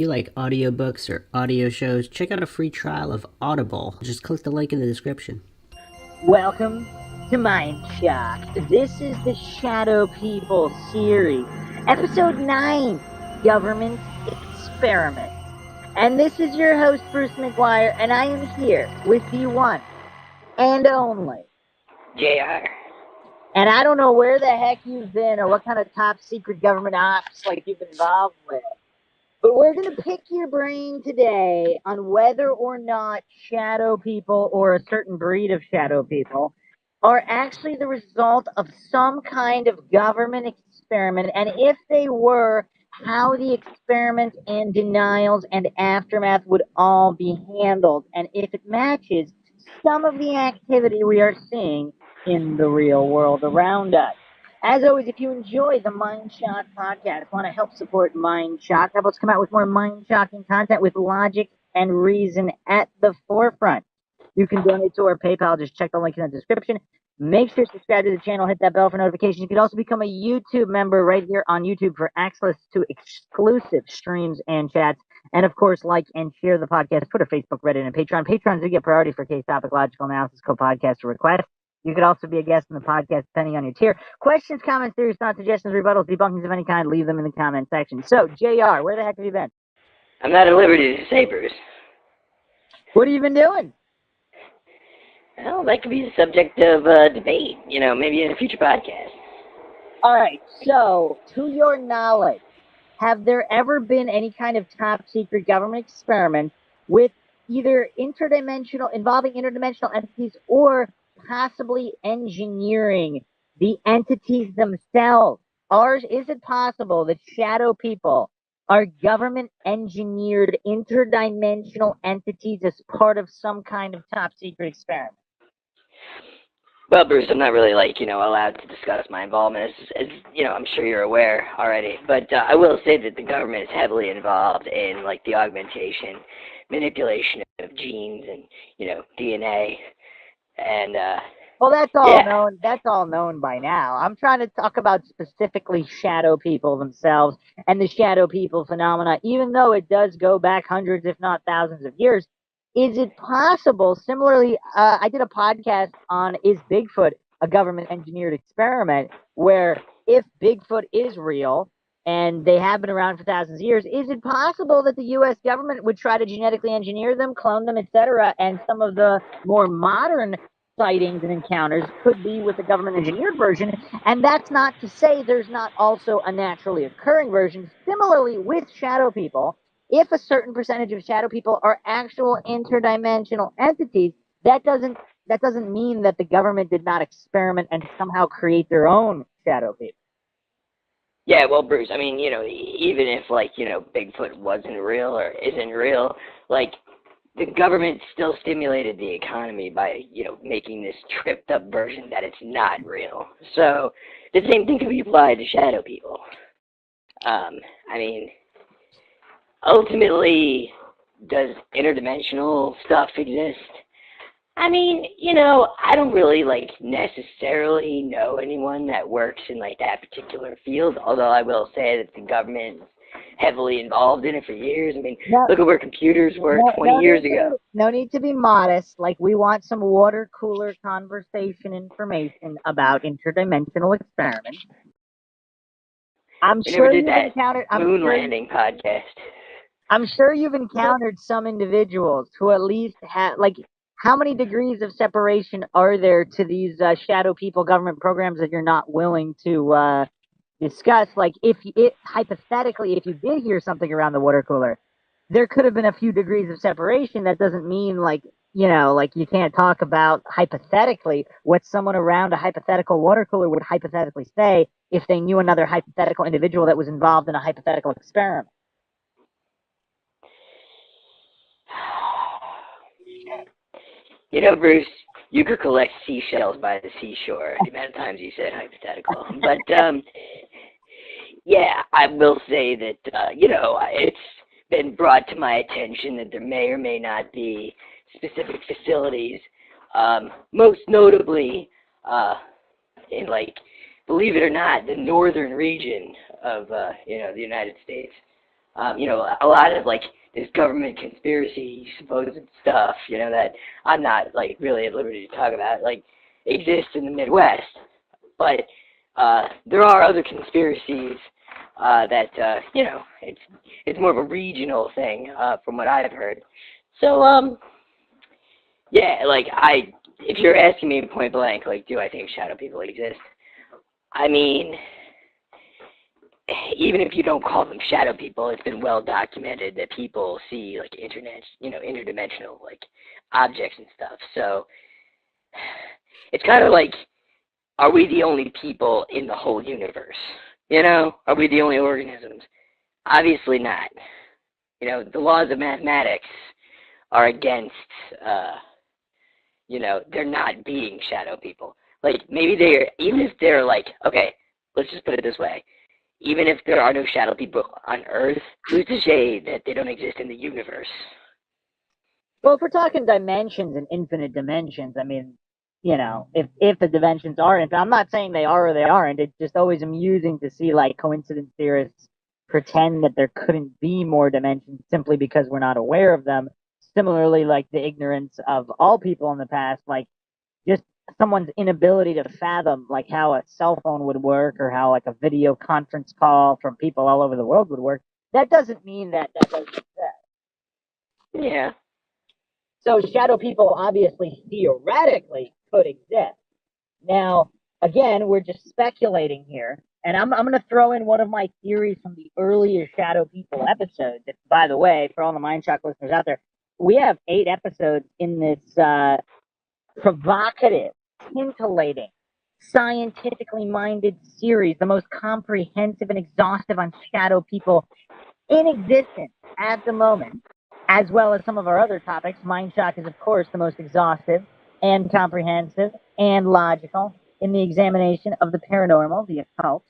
If you like audiobooks or audio shows, check out a free trial of Audible. Just click the link in the description. Welcome to Mindshock. This is the Shadow People series, episode 9, Government Experiment. And this is your host, Bruce McGuire, and I am here with the one and only JR. And I don't know where the heck you've been or what kind of top secret government ops like you've been involved with. But we're going to pick your brain today on whether or not shadow people or a certain breed of shadow people are actually the result of some kind of government experiment. And if they were, how the experiment and denials and aftermath would all be handled. And if it matches some of the activity we are seeing in the real world around us. As always, if you enjoy the Mindshock podcast, want to help support Mindshock, help us come out with more mind-shocking content with logic and reason at the forefront. You can donate to our PayPal. Just check the link in the description. Make sure to subscribe to the channel. Hit that bell for notifications. You can also become a YouTube member right here on YouTube for access to exclusive streams and chats. And, of course, like and share the podcast, Twitter, Facebook, Reddit, and Patreon. Patrons do get priority for case topic, logical analysis, co-podcast, or requests. You could also be a guest in the podcast depending on your tier. Questions, comments, theories, thoughts, suggestions, rebuttals, debunkings of any kind, leave them in the comment section. So, JR, where the heck have you been? I'm not at liberty to say, Bruce. What have you been doing? Well, that could be the subject of debate, maybe in a future podcast. All right, so, to your knowledge, have there ever been any kind of top secret government experiment with either involving interdimensional entities or possibly engineering the entities themselves? Is it possible that shadow people are government engineered interdimensional entities as part of some kind of top secret experiment? Well, Bruce, I'm not really, allowed to discuss my involvement, as I'm sure you're aware already. But I will say that the government is heavily involved in, the augmentation, manipulation of genes and, DNA. And, well, that's all known. That's all known by now. I'm trying to talk about specifically shadow people themselves and the shadow people phenomena, even though it does go back hundreds, if not thousands of years. Is it possible? Similarly, I did a podcast on Is Bigfoot a government engineered experiment, where if Bigfoot is real and they have been around for thousands of years, is it possible that the U.S. government would try to genetically engineer them, clone them, etc., and some of the more modern sightings and encounters could be with the government engineered version? And that's not to say there's not also a naturally occurring version. Similarly, with shadow people, if a certain percentage of shadow people are actual interdimensional entities, that doesn't mean that the government did not experiment and somehow create their own shadow people. Yeah, well, Bruce, even if, Bigfoot wasn't real or isn't real, the government still stimulated the economy by, making this tripped-up version that it's not real. So the same thing can be applied to shadow people. Ultimately, does interdimensional stuff exist? I don't really, necessarily know anyone that works in, that particular field, although I will say that the government is heavily involved in it for years. Look at where computers were 20 years ago. No need to be modest. We want some water cooler conversation information about interdimensional experiments. I'm sure you've encountered moon landing podcast. I'm sure you've encountered some individuals who at least have, how many degrees of separation are there to these shadow people government programs that you're not willing to discuss? Hypothetically, if you did hear something around the water cooler, there could have been a few degrees of separation. That doesn't mean you can't talk about hypothetically what someone around a hypothetical water cooler would hypothetically say if they knew another hypothetical individual that was involved in a hypothetical experiment. Bruce, you could collect seashells by the seashore the amount of times you said hypothetical. But, yeah, I will say that, it's been brought to my attention that there may or may not be specific facilities, most notably in, believe it or not, the northern region of, the United States, A lot of like this government conspiracy supposed stuff, that I'm not like really at liberty to talk about, like exists in the Midwest. But there are other conspiracies that it's more of a regional thing from what I've heard. So yeah, like if you're asking me point blank, like, do I think shadow people exist? I mean, even if you don't call them shadow people, it's been well documented that people see like interdimensional like objects and stuff. So it's kind of like, are we the only people in the whole universe? Are we the only organisms? Obviously not. The laws of mathematics are against, they're not being shadow people. Like, maybe even if they're like, okay, let's just put it this way. Even if there are no shadow people on Earth, who's to say that they don't exist in the universe? Well, if we're talking dimensions and infinite dimensions, I mean, if the dimensions are infinite, I'm not saying they are or they aren't. It's just always amusing to see like coincidence theorists pretend that there couldn't be more dimensions simply because we're not aware of them. Similarly, like the ignorance of all people in the past, like just someone's inability to fathom like how a cell phone would work or how like a video conference call from people all over the world would work. That doesn't mean that doesn't exist. Yeah. So shadow people obviously theoretically could exist. Now, again, we're just speculating here. And I'm going to throw in one of my theories from the earlier Shadow People episodes. By the way, for all the Mindshock listeners out there, we have 8 episodes in this provocative, scintillating, scientifically minded series, the most comprehensive and exhaustive on shadow people in existence at the moment, as well as some of our other topics. Mindshock is, of course, the most exhaustive and comprehensive and logical in the examination of the paranormal, the occult,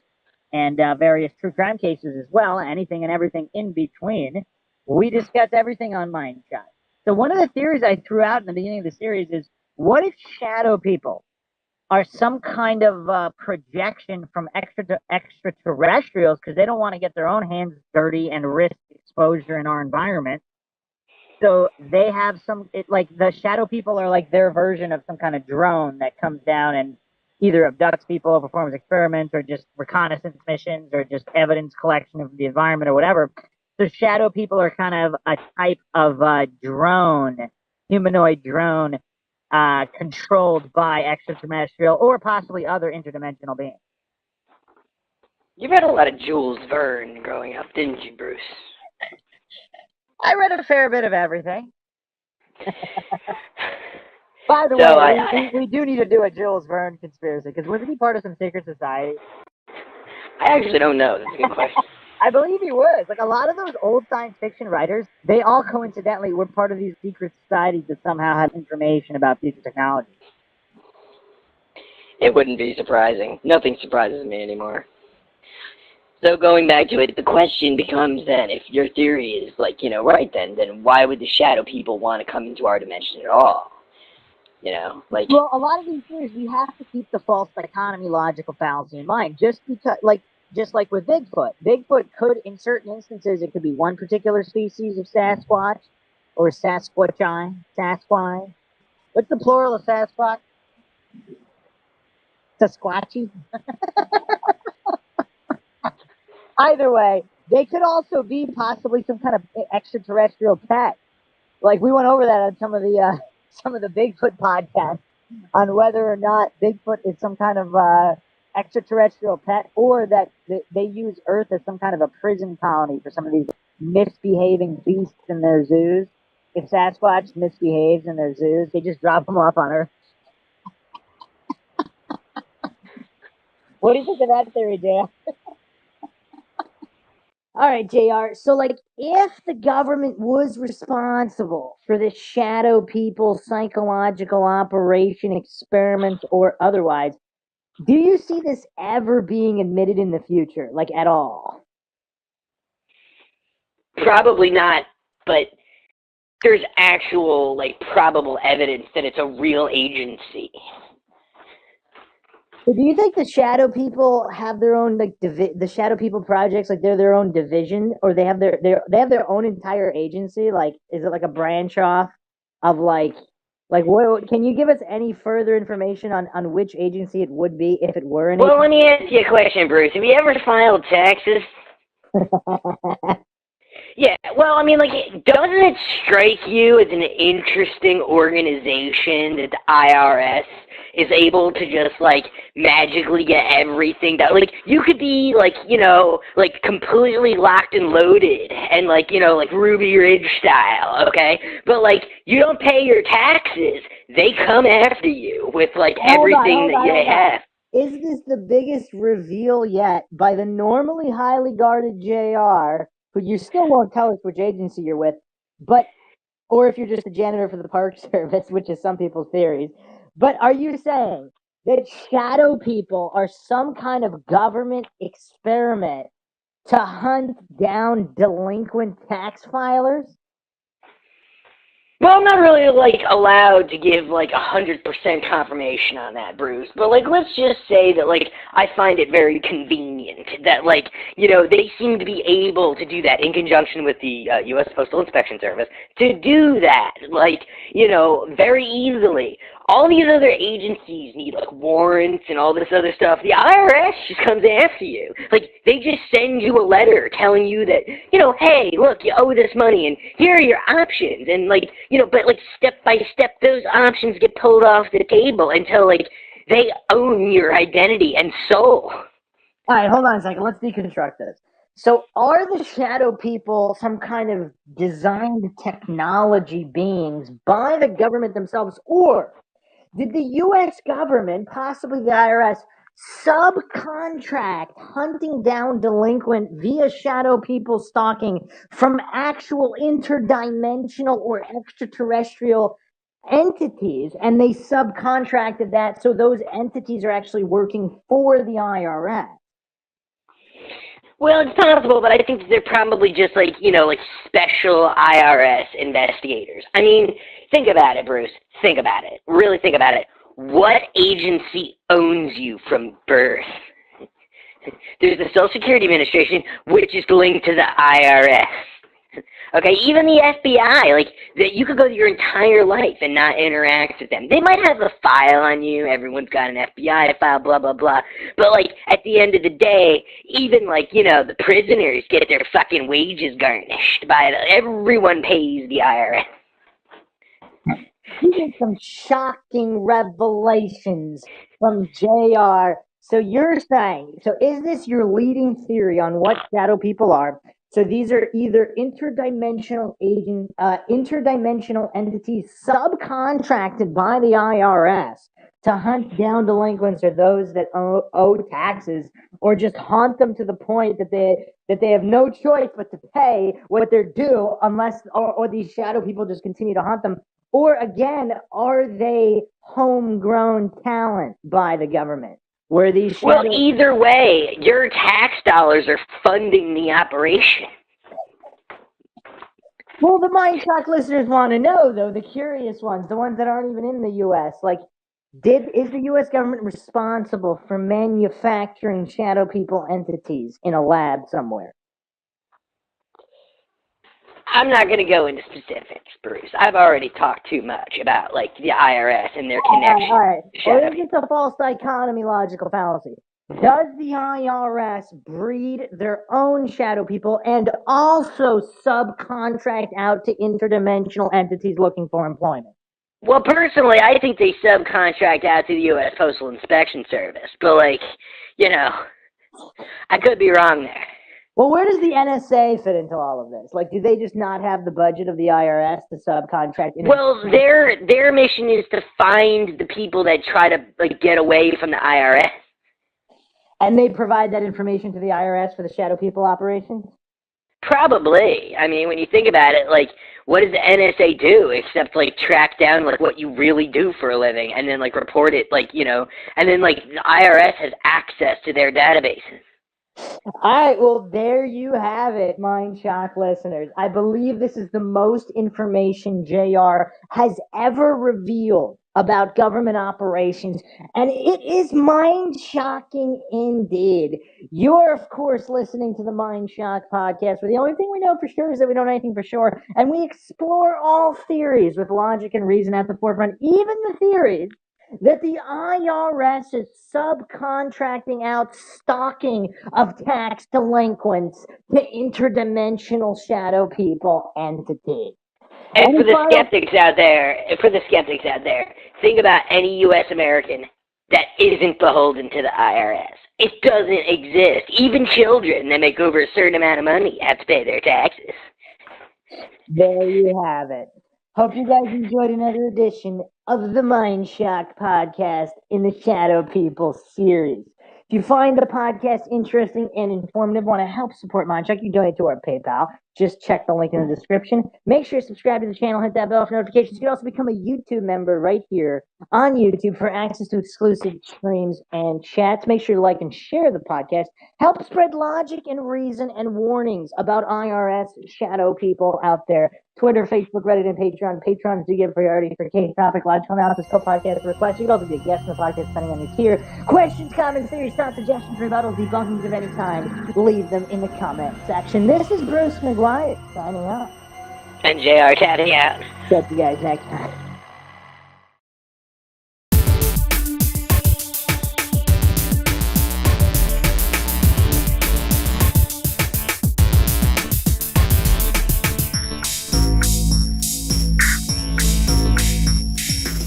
and various true crime cases as well, anything and everything in between. We discuss everything on Mindshock. So one of the theories I threw out in the beginning of the series is, what if shadow people are some kind of projection from extraterrestrials because they don't want to get their own hands dirty and risk exposure in our environment? So they have like the shadow people are like their version of some kind of drone that comes down and either abducts people, performs experiments, or just reconnaissance missions, or just evidence collection of the environment or whatever. So shadow people are kind of a type of drone, humanoid drone, controlled by extraterrestrial or possibly other interdimensional beings. You read a lot of Jules Verne growing up, didn't you, Bruce? I read a fair bit of everything. By the way, we do need to do a Jules Verne conspiracy, because wasn't he part of some secret society? I actually don't know. That's a good question. I believe he was. Like a lot of those old science fiction writers, they all coincidentally were part of these secret societies that somehow had information about future technology. It wouldn't be surprising. Nothing surprises me anymore. So going back to it, the question becomes then, if your theory is like, right then why would the shadow people want to come into our dimension at all? Well, a lot of these theories, we have to keep the false dichotomy logical fallacy in mind. Just like with Bigfoot could, in certain instances, it could be one particular species of Sasquatch or Sasquatch. What's the plural of Sasquatch? Sasquatchy. Either way, they could also be possibly some kind of extraterrestrial pet. Like we went over that on some of the Bigfoot podcasts on whether or not Bigfoot is some kind of extraterrestrial pet, or that they use Earth as some kind of a prison colony for some of these misbehaving beasts in their zoos. If Sasquatch misbehaves in their zoos, they just drop them off on Earth. What do you think of that theory, JR? All right, JR. So, like, if the government was responsible for this shadow people psychological operation, experiments, or otherwise, do you see this ever being admitted in the future, like at all? Probably not, but there's actual, probable evidence that it's a real agency. So do you think the shadow people have their own like the shadow people projects, like they're their own division, or they have they have their own entire agency? Like, is it like a branch off of like what? Can you give us any further information on which agency it would be if it were an Well, let me ask you a question, Bruce. Have you ever filed taxes? agency? Yeah, well, I mean, like, doesn't it strike you as an interesting organization that the IRS is able to just, like, magically get everything done? Like, you could be, like, like, completely locked and loaded and, like, like Ruby Ridge style, okay? But, like, you don't pay your taxes, they come after you with, like, everything that you have. Is this the biggest reveal yet by the normally highly guarded JR, who you still won't tell us which agency you're with, but or if you're just a janitor for the Park Service, which is some people's theories. But are you saying that shadow people are some kind of government experiment to hunt down delinquent tax filers? Well, I'm not really, like, allowed to give, like, 100% confirmation on that, Bruce. But, like, let's just say that, like, I find it very convenient that, like, they seem to be able to do that in conjunction with the U.S. Postal Inspection Service, to do that, like, very easily. All these other agencies need, like, warrants and all this other stuff. The IRS just comes after you. Like, they just send you a letter telling you that, hey, look, you owe this money, and here are your options. And, like, but, like, step by step, those options get pulled off the table until, like, they own your identity and soul. All right, hold on a second. Let's deconstruct this. So, are the shadow people some kind of designed technology beings by the government themselves, or did the U.S. government, possibly the IRS, subcontract hunting down delinquent via shadow people stalking from actual interdimensional or extraterrestrial entities? And they subcontracted that so those entities are actually working for the IRS. Well, it's possible, but I think that they're probably just like, like special IRS investigators. I mean, think about it, Bruce. Think about it. Really think about it. What agency owns you from birth? There's the Social Security Administration, which is linked to the IRS. Okay, even the FBI, like, that you could go your entire life and not interact with them. They might have a file on you, everyone's got an FBI file, blah, blah, blah. But, like, at the end of the day, even, like, the prisoners get their fucking wages garnished by everyone pays the IRS. You get some shocking revelations from JR. So you're saying, so is this your leading theory on what shadow people are? So these are either interdimensional entities subcontracted by the IRS to hunt down delinquents or those that owe taxes, or just haunt them to the point that they have no choice but to pay what they're due, unless or these shadow people just continue to haunt them. Or again, are they homegrown talent by the government? Where these Well, shadow either way, your tax dollars are funding the operation. Well, the Mindshock listeners want to know, though, the curious ones, the ones that aren't even in the U.S. Like, is the U.S. government responsible for manufacturing shadow people entities in a lab somewhere? I'm not going to go into specifics, Bruce. I've already talked too much about, like, the IRS and their connection All right. to Or shadow is this a false dichotomy logical fallacy? Does the IRS breed their own shadow people and also subcontract out to interdimensional entities looking for employment? Well, personally, I think they subcontract out to the U.S. Postal Inspection Service, but, like, I could be wrong there. Well, where does the NSA fit into all of this? Like, do they just not have the budget of the IRS to subcontract? Well, their mission is to find the people that try to, like, get away from the IRS. And they provide that information to the IRS for the shadow people operations? Probably. I mean, when you think about it, like, what does the NSA do except, like, track down, like, what you really do for a living and then, like, report it, like, and then, like, the IRS has access to their databases. All right, well, there you have it, Mindshock listeners. I believe this is the most information JR has ever revealed about government operations, and it is mind-shocking indeed. You're, of course, listening to the Mindshock podcast, where the only thing we know for sure is that we don't know anything for sure, and we explore all theories with logic and reason at the forefront, even the theories that the IRS is subcontracting out stalking of tax delinquents to interdimensional shadow people entities. And Any for the final skeptics out there, think about any U.S. American that isn't beholden to the IRS. It doesn't exist. Even children that make over a certain amount of money have to pay their taxes. There you have it. Hope you guys enjoyed another edition of the Mindshock podcast in the Shadow People series. If you find the podcast interesting and informative, want to help support Mindshock, you donate to our PayPal. Just check the link in the description. Make sure you subscribe to the channel, hit that bell for notifications. You can also become a YouTube member right here on YouTube for access to exclusive streams and chats. Make sure to like and share the podcast. Help spread logic and reason and warnings about IRS shadow people out there. Twitter, Facebook, Reddit, and Patreon. Patrons do give priority for case topic, logical analysis, co-podcast requests. You can also be a guest in the podcast depending on your tier. Questions, comments, theories, thoughts, suggestions, rebuttals, debunkings of any kind, leave them in the comment section. This is Bruce McGuire signing off. And JR Tatty out. Catch you guys next time.